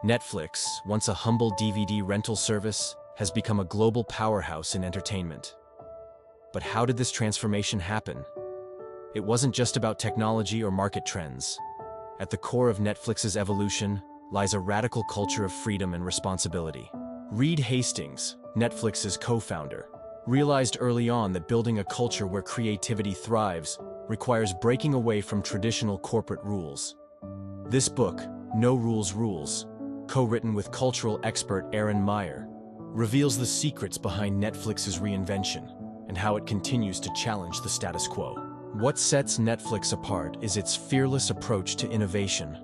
Netflix, once a humble DVD rental service, has become a global powerhouse in entertainment. But how did this transformation happen? It wasn't just about technology or market trends. At the core of Netflix's evolution lies a radical culture of freedom and responsibility. Reed Hastings, Netflix's co-founder, realized early on that building a culture where creativity thrives requires breaking away from traditional corporate rules. This book, No Rules Rules, co-written with cultural expert Erin Meyer, reveals the secrets behind Netflix's reinvention and how it continues to challenge the status quo. What sets Netflix apart is its fearless approach to innovation.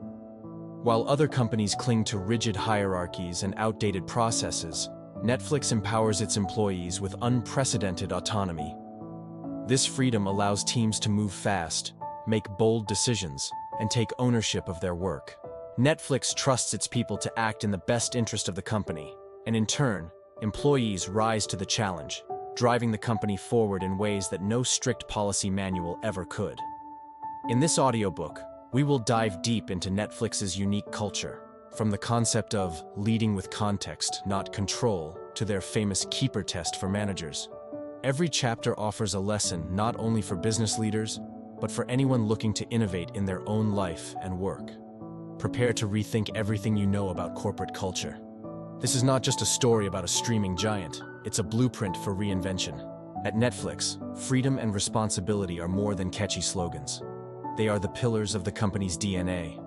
While other companies cling to rigid hierarchies and outdated processes, Netflix empowers its employees with unprecedented autonomy. This freedom allows teams to move fast, make bold decisions, and take ownership of their work. Netflix trusts its people to act in the best interest of the company, and in turn, employees rise to the challenge, driving the company forward in ways that no strict policy manual ever could. In this audiobook, we will dive deep into Netflix's unique culture, from the concept of leading with context, not control, to their famous keeper test for managers. Every chapter offers a lesson not only for business leaders, but for anyone looking to innovate in their own life and work. Prepare to rethink everything you know about corporate culture. This is not just a story about a streaming giant, it's a blueprint for reinvention. At Netflix, freedom and responsibility are more than catchy slogans. They are the pillars of the company's DNA.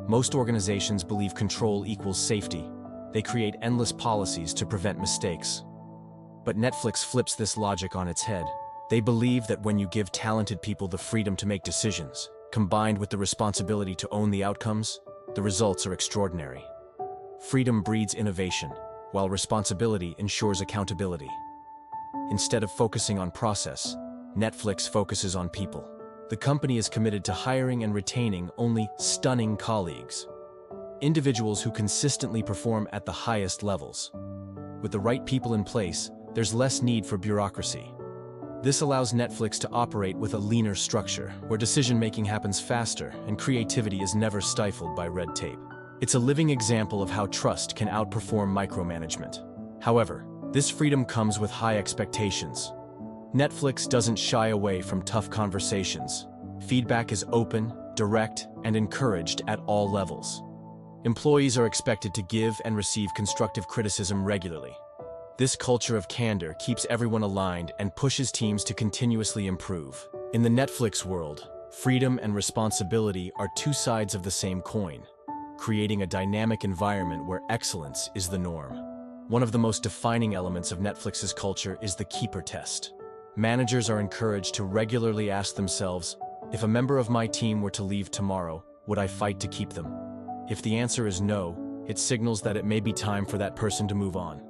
Most organizations believe control equals safety. They create endless policies to prevent mistakes. But Netflix flips this logic on its head. They believe that when you give talented people the freedom to make decisions, combined with the responsibility to own the outcomes, the results are extraordinary. Freedom breeds innovation, while responsibility ensures accountability. Instead of focusing on process, Netflix focuses on people. The company is committed to hiring and retaining only stunning colleagues, individuals who consistently perform at the highest levels. With the right people in place, there's less need for bureaucracy. This allows Netflix to operate with a leaner structure, where decision-making happens faster and creativity is never stifled by red tape. It's a living example of how trust can outperform micromanagement. However, this freedom comes with high expectations. Netflix doesn't shy away from tough conversations. Feedback is open, direct, and encouraged at all levels. Employees are expected to give and receive constructive criticism regularly. This culture of candor keeps everyone aligned and pushes teams to continuously improve. In the Netflix world, freedom and responsibility are two sides of the same coin, creating a dynamic environment where excellence is the norm. One of the most defining elements of Netflix's culture is the keeper test. Managers are encouraged to regularly ask themselves, if a member of my team were to leave tomorrow, would I fight to keep them? If the answer is no, it signals that it may be time for that person to move on.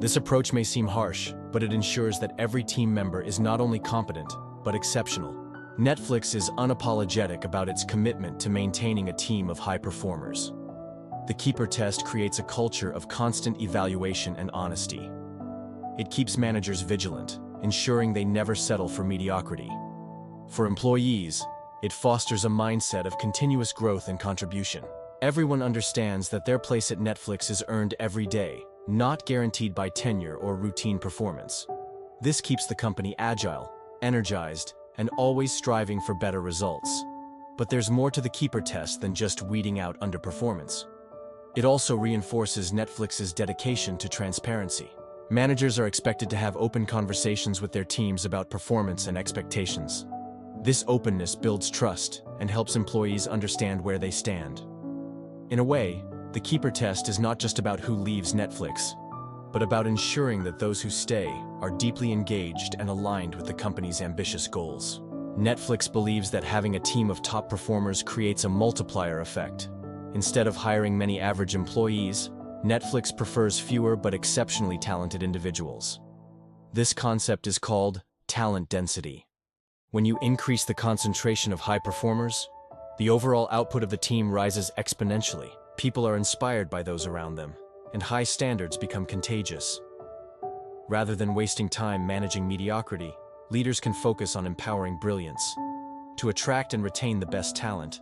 This approach may seem harsh, but it ensures that every team member is not only competent, but exceptional. Netflix is unapologetic about its commitment to maintaining a team of high performers. The keeper test creates a culture of constant evaluation and honesty. It keeps managers vigilant, ensuring they never settle for mediocrity. For employees, it fosters a mindset of continuous growth and contribution. Everyone understands that their place at Netflix is earned every day, not guaranteed by tenure or routine performance. This keeps the company agile, energized, and always striving for better results. But there's more to the keeper test than just weeding out underperformance. It also reinforces Netflix's dedication to transparency. Managers are expected to have open conversations with their teams about performance and expectations. This openness builds trust and helps employees understand where they stand. In a way, the keeper test is not just about who leaves Netflix, but about ensuring that those who stay are deeply engaged and aligned with the company's ambitious goals. Netflix believes that having a team of top performers creates a multiplier effect. Instead of hiring many average employees, Netflix prefers fewer but exceptionally talented individuals. This concept is called talent density. When you increase the concentration of high performers, the overall output of the team rises exponentially. People are inspired by those around them, and high standards become contagious. Rather than wasting time managing mediocrity, leaders can focus on empowering brilliance. To attract and retain the best talent,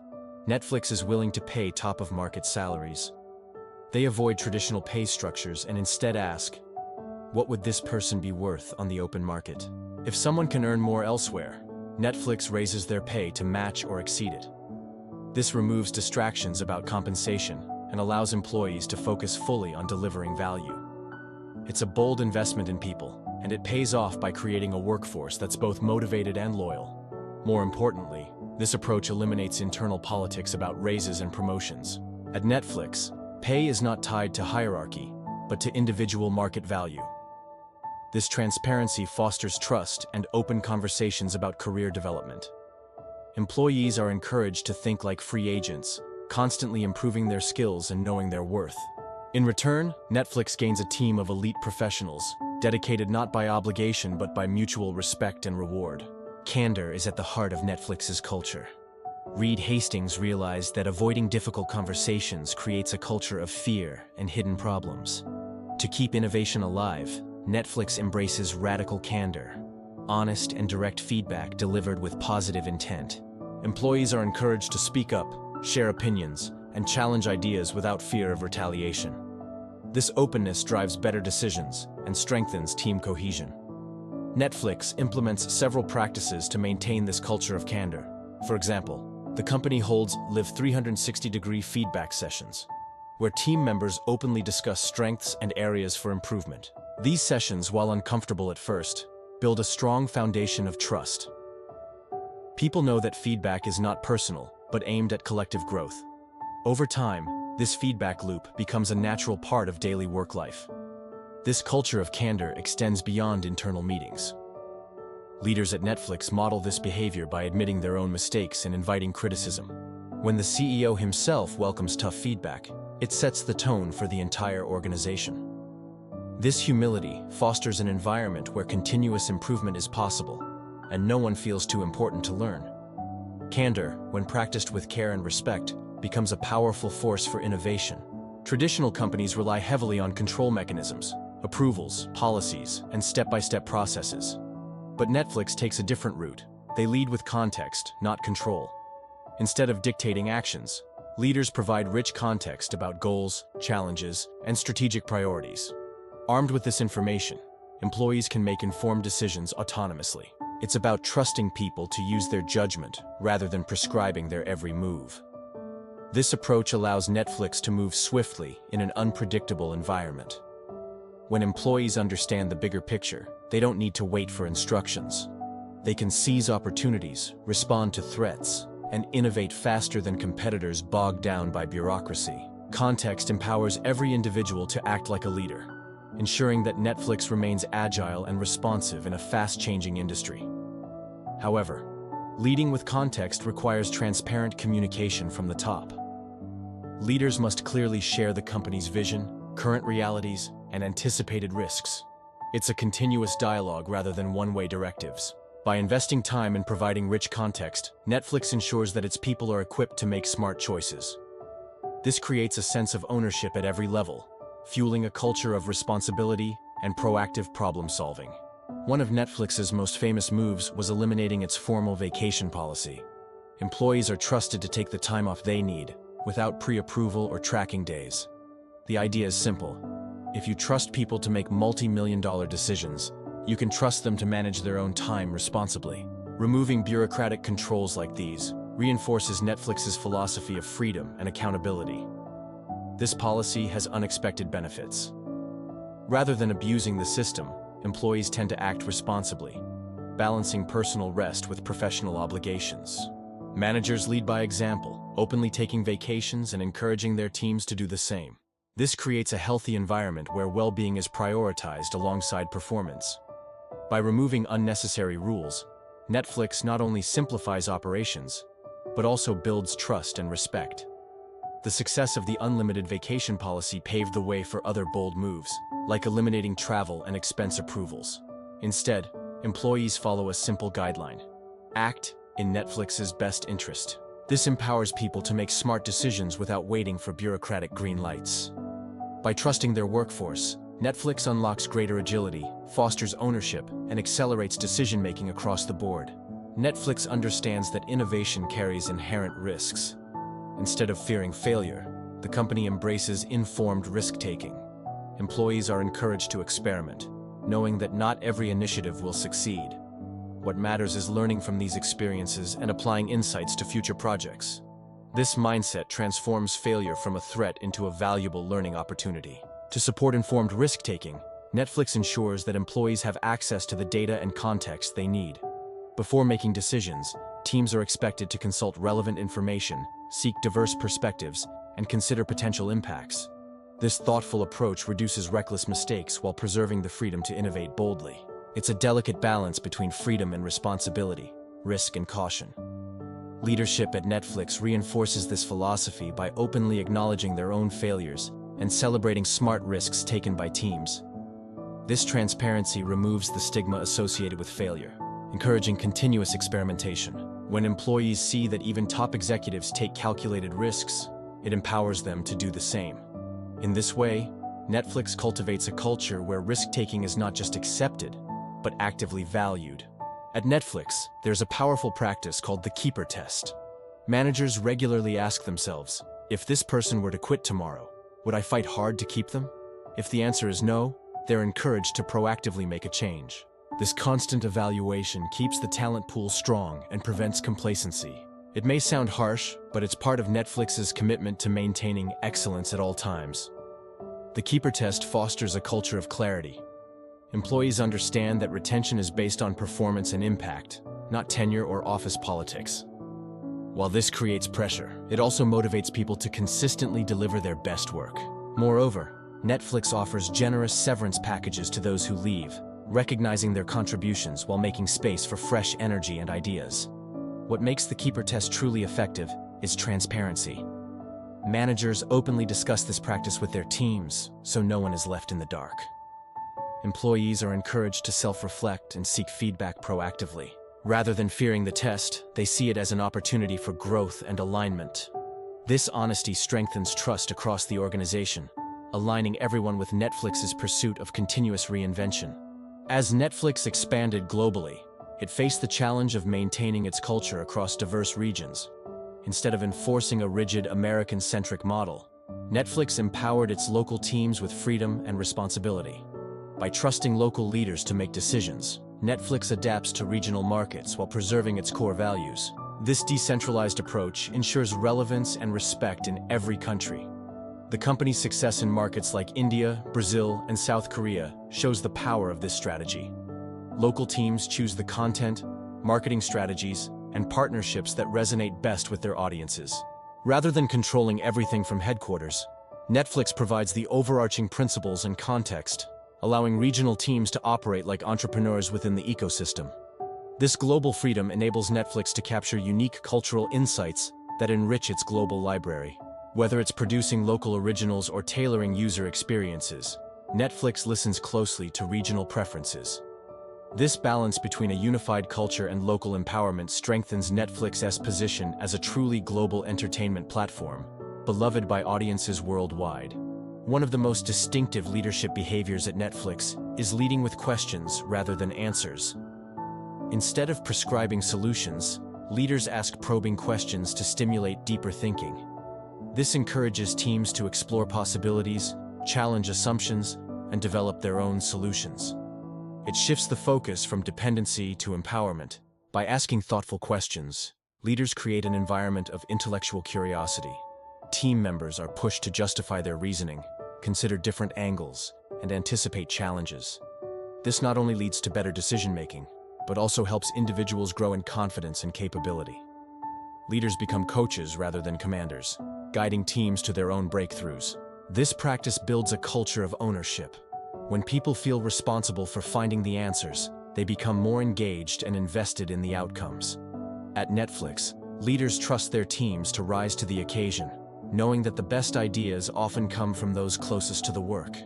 Netflix is willing to pay top-of-market salaries. They avoid traditional pay structures and instead ask, what would this person be worth on the open market? If someone can earn more elsewhere, Netflix raises their pay to match or exceed it. This removes distractions about compensation and allows employees to focus fully on delivering value. It's a bold investment in people, and it pays off by creating a workforce that's both motivated and loyal. More importantly, this approach eliminates internal politics about raises and promotions. At Netflix, pay is not tied to hierarchy, but to individual market value. This transparency fosters trust and open conversations about career development. Employees are encouraged to think like free agents, constantly improving their skills and knowing their worth. In return, Netflix gains a team of elite professionals, dedicated not by obligation but by mutual respect and reward. Candor is at the heart of Netflix's culture. ReedHastings realized that avoiding difficult conversations creates a culture of fear and hidden problems. To keep innovation alive, Netflix embraces radical candor, honest and direct feedback delivered with positive intent. Employees are encouraged to speak up, share opinions, and challenge ideas without fear of retaliation. This openness drives better decisions and strengthens team cohesion. Netflix implements several practices to maintain this culture of candor. For example, the company holds live 360-degree feedback sessions, where team members openly discuss strengths and areas for improvement. These sessions, while uncomfortable at first, build a strong foundation of trust. People know that feedback is not personal, but aimed at collective growth. Over time, this feedback loop becomes a natural part of daily work life. This culture of candor extends beyond internal meetings. Leaders at Netflix model this behavior by admitting their own mistakes and inviting criticism. When the CEO himself welcomes tough feedback, it sets the tone for the entire organization. This humility fosters an environment where continuous improvement is possible, and no one feels too important to learn. Candor, when practiced with care and respect, becomes a powerful force for innovation. Traditional companies rely heavily on control mechanisms, approvals, policies, and step-by-step processes. But Netflix takes a different route. They lead with context, not control. Instead of dictating actions, leaders provide rich context about goals, challenges, and strategic priorities. Armed with this information, employees can make informed decisions autonomously. It's about trusting people to use their judgment rather than prescribing their every move. This approach allows Netflix to move swiftly in an unpredictable environment. When employees understand the bigger picture, they don't need to wait for instructions. They can seize opportunities, respond to threats, and innovate faster than competitors bogged down by bureaucracy. Context empowers every individual to act like a leader, ensuring that Netflix remains agile and responsive in a fast-changing industry. However, leading with context requires transparent communication from the top. Leaders must clearly share the company's vision, current realities, and anticipated risks. It's a continuous dialogue rather than one-way directives. By investing time in providing rich context, Netflix ensures that its people are equipped to make smart choices. This creates a sense of ownership at every level, fueling a culture of responsibility and proactive problem-solving. One of Netflix's most famous moves was eliminating its formal vacation policy. Employees are trusted to take the time off they need, without pre-approval or tracking days. The idea is simple. If you trust people to make multi-million-dollar decisions, you can trust them to manage their own time responsibly. Removing bureaucratic controls like these reinforces Netflix's philosophy of freedom and accountability. This policy has unexpected benefits. Rather than abusing the system, employees tend to act responsibly, balancing personal rest with professional obligations. Managers lead by example, openly taking vacations and encouraging their teams to do the same. This creates a healthy environment where well-being is prioritized alongside performance. By removing unnecessary rules, Netflix not only simplifies operations, but also builds trust and respect. The success of the unlimited vacation policy paved the way for other bold moves, like eliminating travel and expense approvals. Instead, employees follow a simple guideline: act in Netflix's best interest. This empowers people to make smart decisions without waiting for bureaucratic green lights. By trusting their workforce, Netflix unlocks greater agility, fosters ownership, and accelerates decision-making across the board. Netflix understands that innovation carries inherent risks. Instead of fearing failure, the company embraces informed risk-taking. Employees are encouraged to experiment, knowing that not every initiative will succeed. What matters is learning from these experiences and applying insights to future projects. This mindset transforms failure from a threat into a valuable learning opportunity. To support informed risk-taking, Netflix ensures that employees have access to the data and context they need. Before making decisions, teams are expected to consult relevant information, seek diverse perspectives, and consider potential impacts. This thoughtful approach reduces reckless mistakes while preserving the freedom to innovate boldly. It's a delicate balance between freedom and responsibility, risk and caution. Leadership at Netflix reinforces this philosophy by openly acknowledging their own failures and celebrating smart risks taken by teams. This transparency removes the stigma associated with failure, encouraging continuous experimentation. When employees see that even top executives take calculated risks, it empowers them to do the same. In this way, Netflix cultivates a culture where risk-taking is not just accepted, but actively valued. At Netflix, there's a powerful practice called the keeper test. Managers regularly ask themselves, if this person were to quit tomorrow, would I fight hard to keep them? If the answer is no, they're encouraged to proactively make a change. This constant evaluation keeps the talent pool strong and prevents complacency. It may sound harsh, but it's part of Netflix's commitment to maintaining excellence at all times. The keeper test fosters a culture of clarity. Employees understand that retention is based on performance and impact, not tenure or office politics. While this creates pressure, it also motivates people to consistently deliver their best work. Moreover, Netflix offers generous severance packages to those who leave, recognizing their contributions while making space for fresh energy and ideas. What makes the keeper test truly effective is transparency. Managers openly discuss this practice with their teams, so no one is left in the dark. Employees are encouraged to self-reflect and seek feedback proactively. Rather than fearing the test, they see it as an opportunity for growth and alignment. This honesty strengthens trust across the organization, aligning everyone with Netflix's pursuit of continuous reinvention. As Netflix expanded globally, it faced the challenge of maintaining its culture across diverse regions. Instead of enforcing a rigid American-centric model, Netflix empowered its local teams with freedom and responsibility. By trusting local leaders to make decisions, Netflix adapts to regional markets while preserving its core values. This decentralized approach ensures relevance and respect in every country. The company's success in markets like India, Brazil, and South Korea shows the power of this strategy. Local teams choose the content, marketing strategies, and partnerships that resonate best with their audiences. Rather than controlling everything from headquarters, Netflix provides the overarching principles and context, allowing regional teams to operate like entrepreneurs within the ecosystem. This global freedom enables Netflix to capture unique cultural insights that enrich its global library. Whether it's producing local originals or tailoring user experiences, Netflix listens closely to regional preferences. This balance between a unified culture and local empowerment strengthens Netflix's position as a truly global entertainment platform, beloved by audiences worldwide. One of the most distinctive leadership behaviors at Netflix is leading with questions rather than answers. Instead of prescribing solutions, leaders ask probing questions to stimulate deeper thinking. This encourages teams to explore possibilities, challenge assumptions, and develop their own solutions. It shifts the focus from dependency to empowerment. By asking thoughtful questions, leaders create an environment of intellectual curiosity. Team members are pushed to justify their reasoning, consider different angles, and anticipate challenges. This not only leads to better decision-making, but also helps individuals grow in confidence and capability. Leaders become coaches rather than commanders, guiding teams to their own breakthroughs. This practice builds a culture of ownership. When people feel responsible for finding the answers, they become more engaged and invested in the outcomes. At Netflix, leaders trust their teams to rise to the occasion, knowing that the best ideas often come from those closest to the work.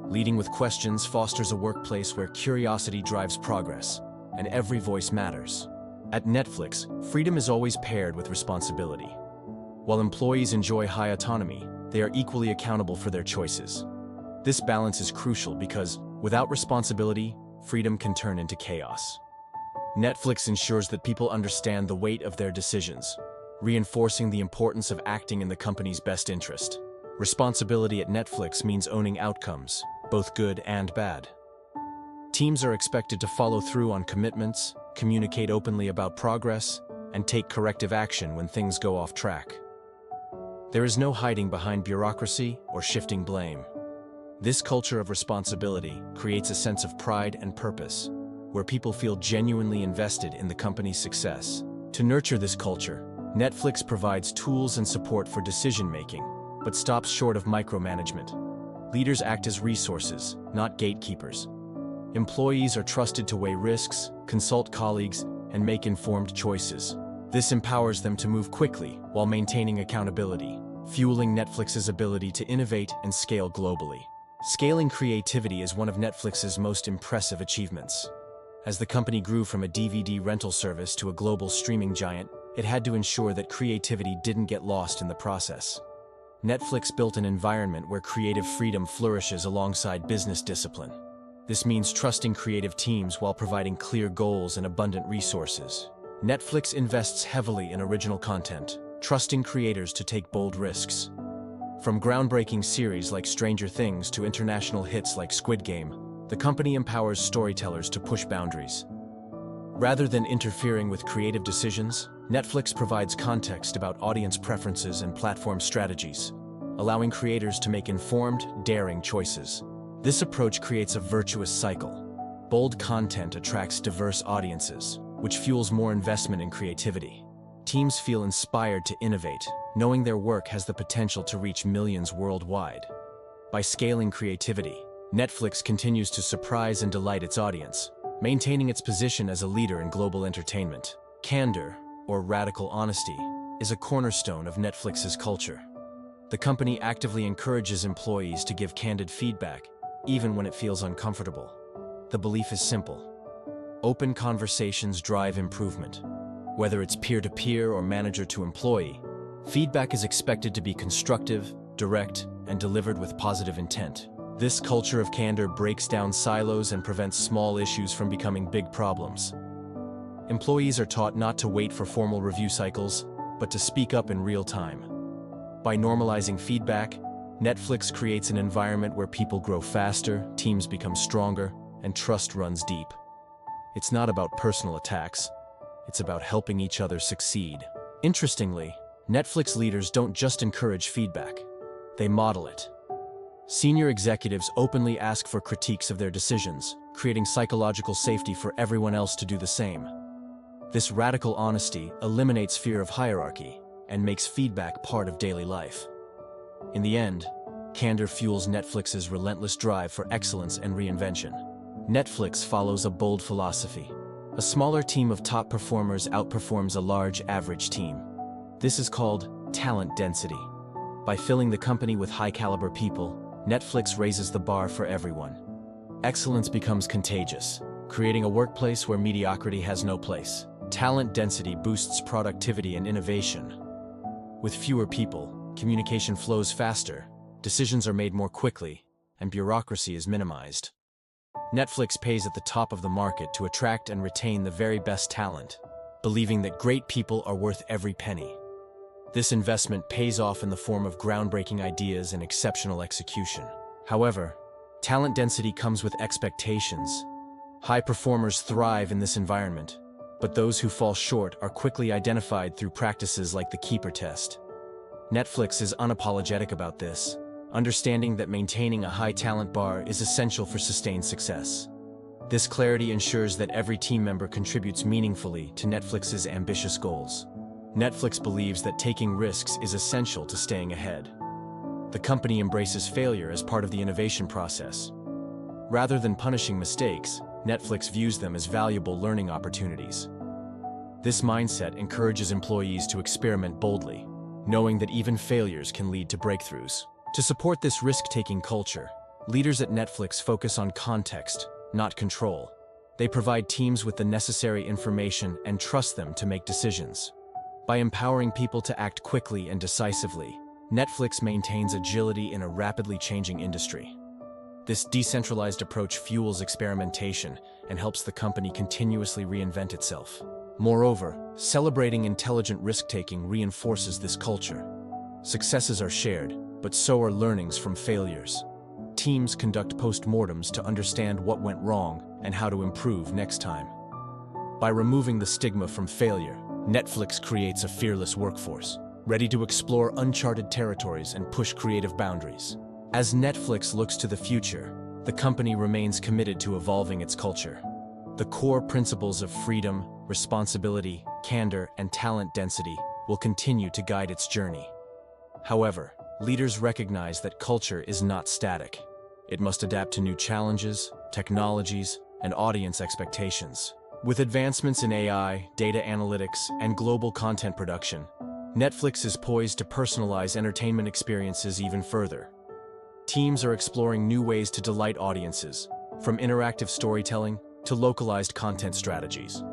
Leading with questions fosters a workplace where curiosity drives progress, and every voice matters. At Netflix, freedom is always paired with responsibility. While employees enjoy high autonomy, they are equally accountable for their choices. This balance is crucial because, without responsibility, freedom can turn into chaos. Netflix ensures that people understand the weight of their decisions, reinforcing the importance of acting in the company's best interest. Responsibility at Netflix means owning outcomes, both good and bad. Teams are expected to follow through on commitments, communicate openly about progress, and take corrective action when things go off track. There is no hiding behind bureaucracy or shifting blame. This culture of responsibility creates a sense of pride and purpose, where people feel genuinely invested in the company's success. To nurture this culture, Netflix provides tools and support for decision-making, but stops short of micromanagement. Leaders act as resources, not gatekeepers. Employees are trusted to weigh risks, consult colleagues, and make informed choices. This empowers them to move quickly while maintaining accountability, fueling Netflix's ability to innovate and scale globally. Scaling creativity is one of Netflix's most impressive achievements. As the company grew from a DVD rental service to a global streaming giant, it had to ensure that creativity didn't get lost in the process. Netflix built an environment where creative freedom flourishes alongside business discipline. This means trusting creative teams while providing clear goals and abundant resources. Netflix invests heavily in original content, trusting creators to take bold risks. From groundbreaking series like Stranger Things to international hits like Squid Game, the company empowers storytellers to push boundaries. Rather than interfering with creative decisions, Netflix provides context about audience preferences and platform strategies, allowing creators to make informed, daring choices. This approach creates a virtuous cycle. Bold content attracts diverse audiences, which fuels more investment in creativity. Teams feel inspired to innovate, knowing their work has the potential to reach millions worldwide. By scaling creativity, Netflix continues to surprise and delight its audience, maintaining its position as a leader in global entertainment. Candor, or radical honesty, is a cornerstone of Netflix's culture. The company actively encourages employees to give candid feedback, even when it feels uncomfortable. The belief is simple. Open conversations drive improvement. Whether it's peer-to-peer or manager-to-employee, feedback is expected to be constructive, direct, and delivered with positive intent. This culture of candor breaks down silos and prevents small issues from becoming big problems. Employees are taught not to wait for formal review cycles, but to speak up in real time. By normalizing feedback, Netflix creates an environment where people grow faster, teams become stronger, and trust runs deep. It's not about personal attacks. It's about helping each other succeed. Interestingly, Netflix leaders don't just encourage feedback. They model it. Senior executives openly ask for critiques of their decisions, creating psychological safety for everyone else to do the same. This radical honesty eliminates fear of hierarchy and makes feedback part of daily life. In the end, candor fuels Netflix's relentless drive for excellence and reinvention. Netflix follows a bold philosophy. A smaller team of top performers outperforms a large average team. This is called talent density. By filling the company with high-caliber people, Netflix raises the bar for everyone. Excellence becomes contagious, creating a workplace where mediocrity has no place. Talent density boosts productivity and innovation. With fewer people, communication flows faster, decisions are made more quickly, and bureaucracy is minimized. Netflix pays at the top of the market to attract and retain the very best talent, believing that great people are worth every penny. This investment pays off in the form of groundbreaking ideas and exceptional execution. However, talent density comes with expectations. High performers thrive in this environment, but those who fall short are quickly identified through practices like the Keeper test. Netflix is unapologetic about this, understanding that maintaining a high talent bar is essential for sustained success. This clarity ensures that every team member contributes meaningfully to Netflix's ambitious goals. Netflix believes that taking risks is essential to staying ahead. The company embraces failure as part of the innovation process. Rather than punishing mistakes, Netflix views them as valuable learning opportunities. This mindset encourages employees to experiment boldly, knowing that even failures can lead to breakthroughs. To support this risk-taking culture, leaders at Netflix focus on context, not control. They provide teams with the necessary information and trust them to make decisions. By empowering people to act quickly and decisively, Netflix maintains agility in a rapidly changing industry. This decentralized approach fuels experimentation and helps the company continuously reinvent itself. Moreover, celebrating intelligent risk-taking reinforces this culture. Successes are shared, but so are learnings from failures. Teams conduct post-mortems to understand what went wrong and how to improve next time. By removing the stigma from failure, Netflix creates a fearless workforce, ready to explore uncharted territories and push creative boundaries. As Netflix looks to the future, the company remains committed to evolving its culture. The core principles of freedom, responsibility, candor, and talent density will continue to guide its journey. However, leaders recognize that culture is not static. It must adapt to new challenges, technologies, and audience expectations. With advancements in AI, data analytics, and global content production, Netflix is poised to personalize entertainment experiences even further. Teams are exploring new ways to delight audiences, from interactive storytelling to localized content strategies.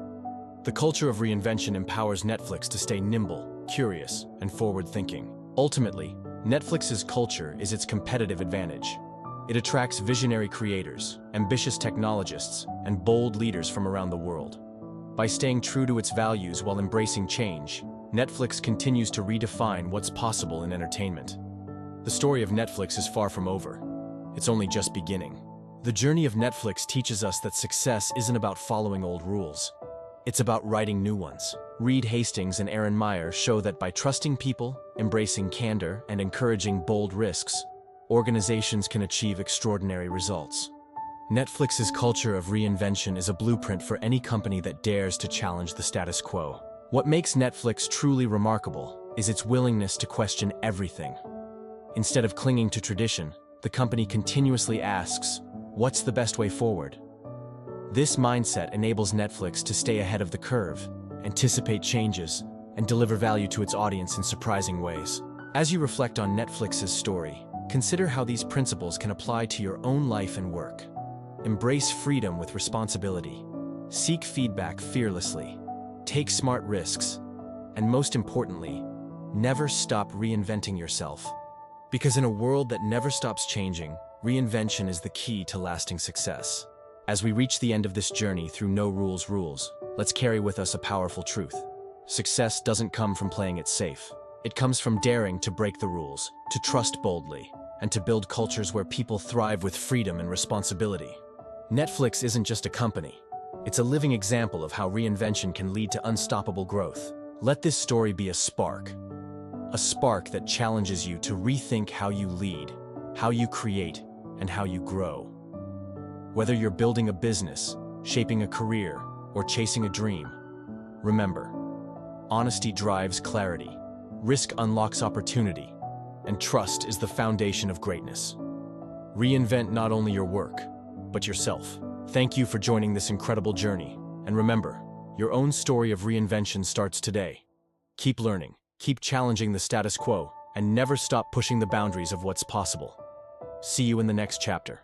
The culture of reinvention empowers Netflix to stay nimble, curious, and forward-thinking. Ultimately, Netflix's culture is its competitive advantage. It attracts visionary creators, ambitious technologists, and bold leaders from around the world. By staying true to its values while embracing change, Netflix continues to redefine what's possible in entertainment. The story of Netflix is far from over. It's only just beginning. The journey of Netflix teaches us that success isn't about following old rules. It's about writing new ones. ReedHastings and Erin Meyer show that by trusting people, embracing candor, and encouraging bold risks, organizations can achieve extraordinary results. Netflix's culture of reinvention is a blueprint for any company that dares to challenge the status quo. What makes Netflix truly remarkable is its willingness to question everything. Instead of clinging to tradition, the company continuously asks, "What's the best way forward?" This mindset enables Netflix to stay ahead of the curve, anticipate changes, and deliver value to its audience in surprising ways. As you reflect on Netflix's story, consider how these principles can apply to your own life and work. Embrace freedom with responsibility. Seek feedback fearlessly. Take smart risks. And most importantly, never stop reinventing yourself. Because in a world that never stops changing, reinvention is the key to lasting success. As we reach the end of this journey through No Rules Rules, let's carry with us a powerful truth. Success doesn't come from playing it safe. It comes from daring to break the rules, to trust boldly, and to build cultures where people thrive with freedom and responsibility. Netflix isn't just a company. It's a living example of how reinvention can lead to unstoppable growth. Let this story be a spark that challenges you to rethink how you lead, how you create, and how you grow. Whether you're building a business, shaping a career, or chasing a dream, remember, honesty drives clarity, risk unlocks opportunity, and trust is the foundation of greatness. Reinvent not only your work, but yourself. Thank you for joining this incredible journey, and remember, your own story of reinvention starts today. Keep learning, keep challenging the status quo, and never stop pushing the boundaries of what's possible. See you in the next chapter.